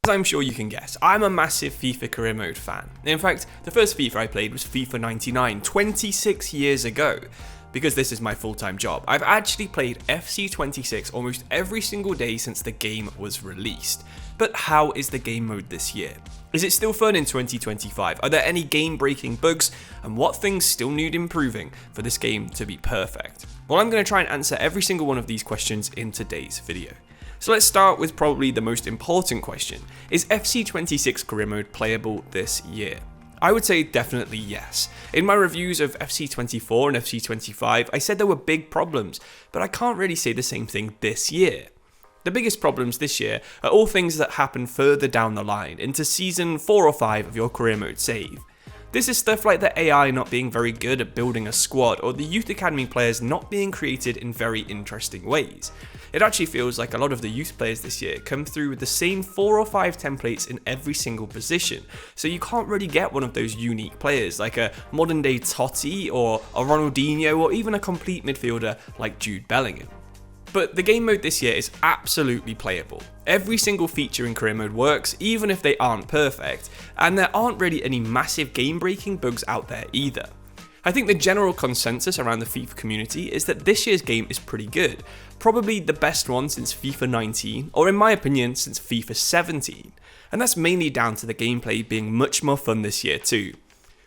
As I'm sure you can guess, I'm a massive FIFA Career Mode fan. In fact, the first FIFA I played was FIFA 99, 26 years ago. Because this is my full-time job, I've actually played FC26 almost every single day since the game was released. But how is the game mode this year? Is it still fun in 2025? Are there any game-breaking bugs? And what things still need improving for this game to be perfect? Well, I'm going to try and answer every single one of these questions in today's video. So let's start with probably the most important question. Is FC26 Career Mode playable this year? I would say definitely yes. In my reviews of FC24 and FC25, I said there were big problems, but I can't really say the same thing this year. The biggest problems this year are all things that happen further down the line, into season 4 or 5 of your career mode save. This is stuff like the AI not being very good at building a squad, or the Youth Academy players not being created in very interesting ways. It actually feels like a lot of the youth players this year come through with the same 4 or 5 templates in every single position, so you can't really get one of those unique players like a modern day Totti or a Ronaldinho or even a complete midfielder like Jude Bellingham. But the game mode this year is absolutely playable. Every single feature in career mode works, even if they aren't perfect, and there aren't really any massive game-breaking bugs out there either. I think the general consensus around the FIFA community is that this year's game is pretty good, probably the best one since FIFA 19, or in my opinion, since FIFA 17, and that's mainly down to the gameplay being much more fun this year too.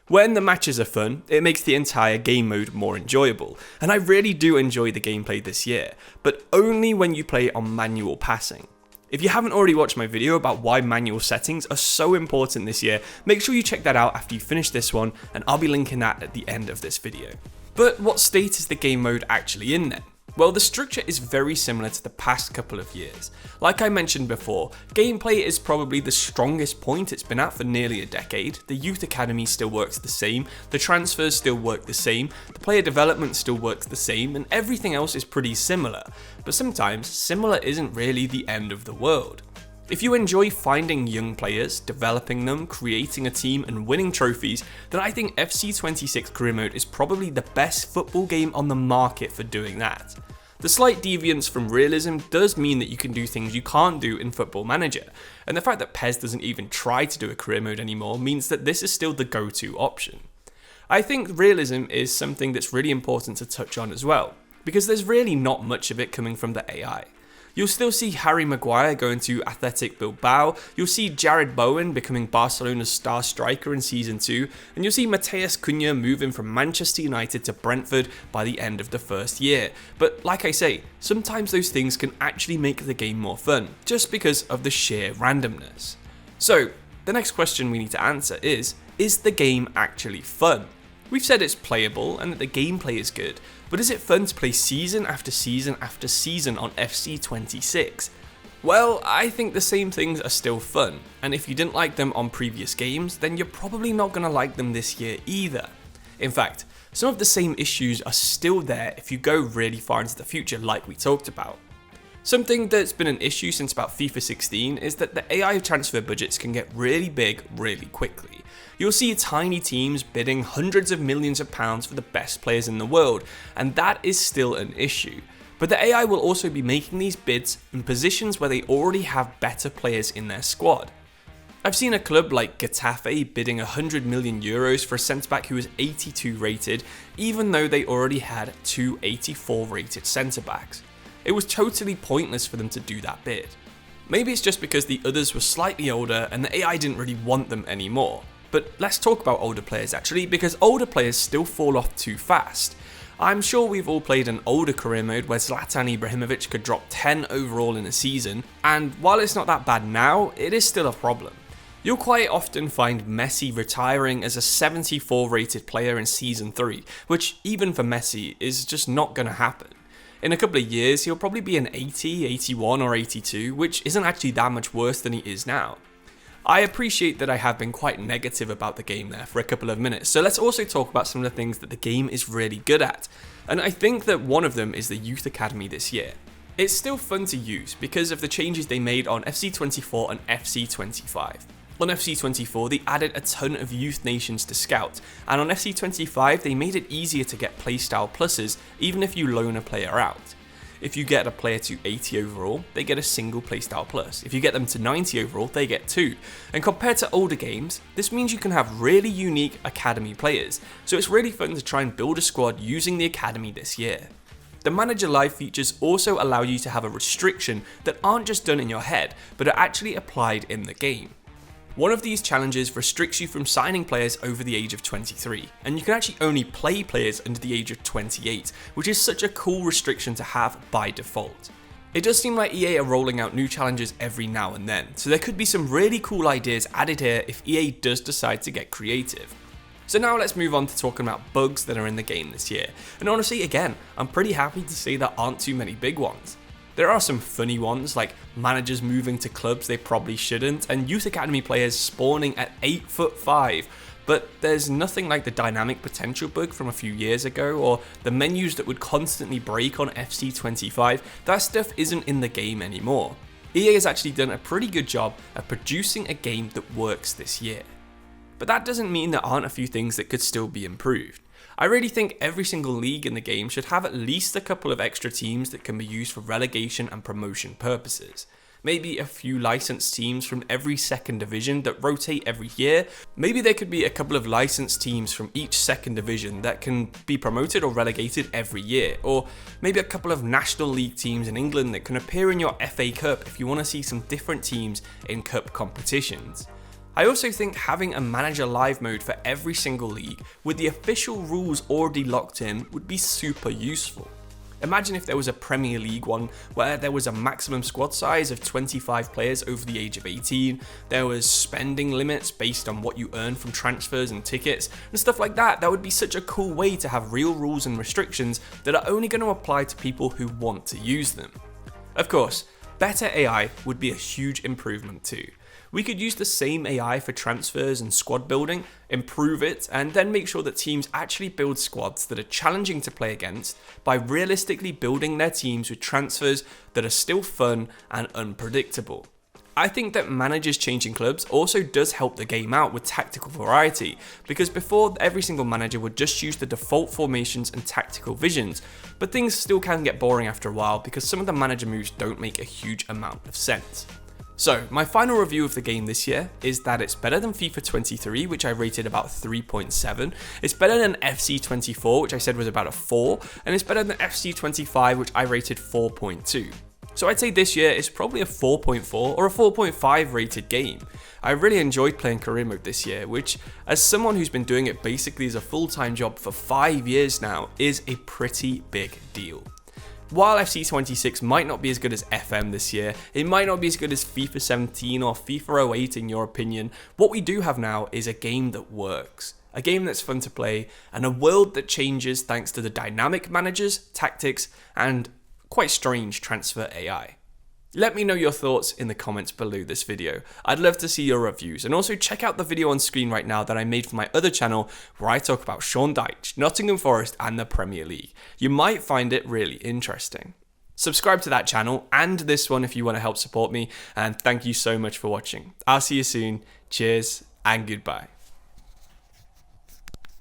When the matches are fun, it makes the entire game mode more enjoyable, and I really do enjoy the gameplay this year, but only when you play on manual passing. If you haven't already watched my video about why manual settings are so important this year, make sure you check that out after you finish this one, and I'll be linking that at the end of this video. But what state is the game mode actually in then? Well, the structure is very similar to the past couple of years. Like I mentioned before, gameplay is probably the strongest point it's been at for nearly a decade. The Youth Academy still works the same, the transfers still work the same, the player development still works the same, and everything else is pretty similar. But sometimes, similar isn't really the end of the world. If you enjoy finding young players, developing them, creating a team and winning trophies, then I think FC26 Career Mode is probably the best football game on the market for doing that. The slight deviance from Realism does mean that you can do things you can't do in Football Manager, and the fact that PES doesn't even try to do a career mode anymore means that this is still the go-to option. I think Realism is something that's really important to touch on as well, because there's really not much of it coming from the AI. You'll still see Harry Maguire going to Athletic Bilbao, you'll see Jared Bowen becoming Barcelona's star striker in Season 2, and you'll see Matheus Cunha moving from Manchester United to Brentford by the end of the first year. But like I say, sometimes those things can actually make the game more fun, just because of the sheer randomness. So, the next question we need to answer is the game actually fun? We've said it's playable and that the gameplay is good, but is it fun to play season after season after season on FC26? Well, I think the same things are still fun, and if you didn't like them on previous games, then you're probably not going to like them this year either. In fact, some of the same issues are still there if you go really far into the future like we talked about. Something that's been an issue since about FIFA 16 is that the AI transfer budgets can get really big really quickly. You'll see tiny teams bidding hundreds of millions of pounds for the best players in the world, and that is still an issue. But the AI will also be making these bids in positions where they already have better players in their squad. I've seen a club like Geografifa bidding €100 million for a centre-back who was 82 rated, even though they already had 2 84 rated centre-backs. It was totally pointless for them to do that bid. Maybe it's just because the others were slightly older and the AI didn't really want them anymore. But let's talk about older players actually, because older players still fall off too fast. I'm sure we've all played an older career mode where Zlatan Ibrahimovic could drop 10 overall in a season, and while it's not that bad now, it is still a problem. You'll quite often find Messi retiring as a 74 rated player in Season 3, which even for Messi is just not going to happen. In a couple of years, he'll probably be an 80, 81 or 82, which isn't actually that much worse than he is now. I appreciate that I have been quite negative about the game there for a couple of minutes, so let's also talk about some of the things that the game is really good at. And I think that one of them is the Youth Academy this year. It's still fun to use because of the changes they made on FC24 and FC25. On FC24, they added a ton of youth nations to scout, and on FC25, they made it easier to get playstyle pluses even if you loan a player out. if you get a player to 80 overall, they get a single playstyle plus. If you get them to 90 overall, they get 2. And compared to older games, this means you can have really unique academy players, so it's really fun to try and build a squad using the academy this year. The Manager Live features also allow you to have a restriction that aren't just done in your head, but are actually applied in the game. One of these challenges restricts you from signing players over the age of 23, and you can actually only play players under the age of 28, which is such a cool restriction to have by default. It does seem like EA are rolling out new challenges every now and then, so there could be some really cool ideas added here if EA does decide to get creative. So now let's move on to talking about bugs that are in the game this year, and honestly again, I'm pretty happy to say there aren't too many big ones. There are some funny ones, like managers moving to clubs they probably shouldn't, and youth academy players spawning at 8'5", but there's nothing like the dynamic potential bug from a few years ago, or the menus that would constantly break on FC25. That stuff isn't in the game anymore. EA has actually done a pretty good job of producing a game that works this year. But that doesn't mean there aren't a few things that could still be improved. I really think every single league in the game should have at least a couple of extra teams that can be used for relegation and promotion purposes. Maybe a few licensed teams from every second division that rotate every year. Maybe there could be a couple of licensed teams from each second division that can be promoted or relegated every year. Or maybe a couple of National League teams in England that can appear in your FA Cup if you want to see some different teams in cup competitions. I also think having a Manager Live mode for every single league with the official rules already locked in would be super useful. Imagine if there was a Premier League one where there was a maximum squad size of 25 players over the age of 18, there was spending limits based on what you earn from transfers and tickets and stuff like that. That would be such a cool way to have real rules and restrictions that are only going to apply to people who want to use them. Of course, better AI would be a huge improvement too. We could use the same AI for transfers and squad building, improve it, and then make sure that teams actually build squads that are challenging to play against by realistically building their teams with transfers that are still fun and unpredictable. I think that managers changing clubs also does help the game out with tactical variety, because before every single manager would just use the default formations and tactical visions, but things still can get boring after a while because some of the manager moves don't make a huge amount of sense. So, my final review of the game this year is that it's better than FIFA 23, which I rated about 3.7, it's better than FC24, which I said was about a 4, and it's better than FC25, which I rated 4.2. So I'd say this year is probably a 4.4 or a 4.5 rated game. I really enjoyed playing Career Mode this year, which, as someone who's been doing it basically as a full-time job for 5 years now, is a pretty big deal. While FC26 might not be as good as FM this year, it might not be as good as FIFA 17 or FIFA 08 in your opinion, what we do have now is a game that works. A game that's fun to play, and a world that changes thanks to the dynamic managers, tactics, and quite strange transfer AI. Let me know your thoughts in the comments below this video. I'd love to see your reviews, and also check out the video on screen right now that I made for my other channel where I talk about Sean Dyche, Nottingham Forest and the Premier League. You might find it really interesting. Subscribe to that channel and this one if you want to help support me, and thank you so much for watching. I'll see you soon. Cheers and goodbye.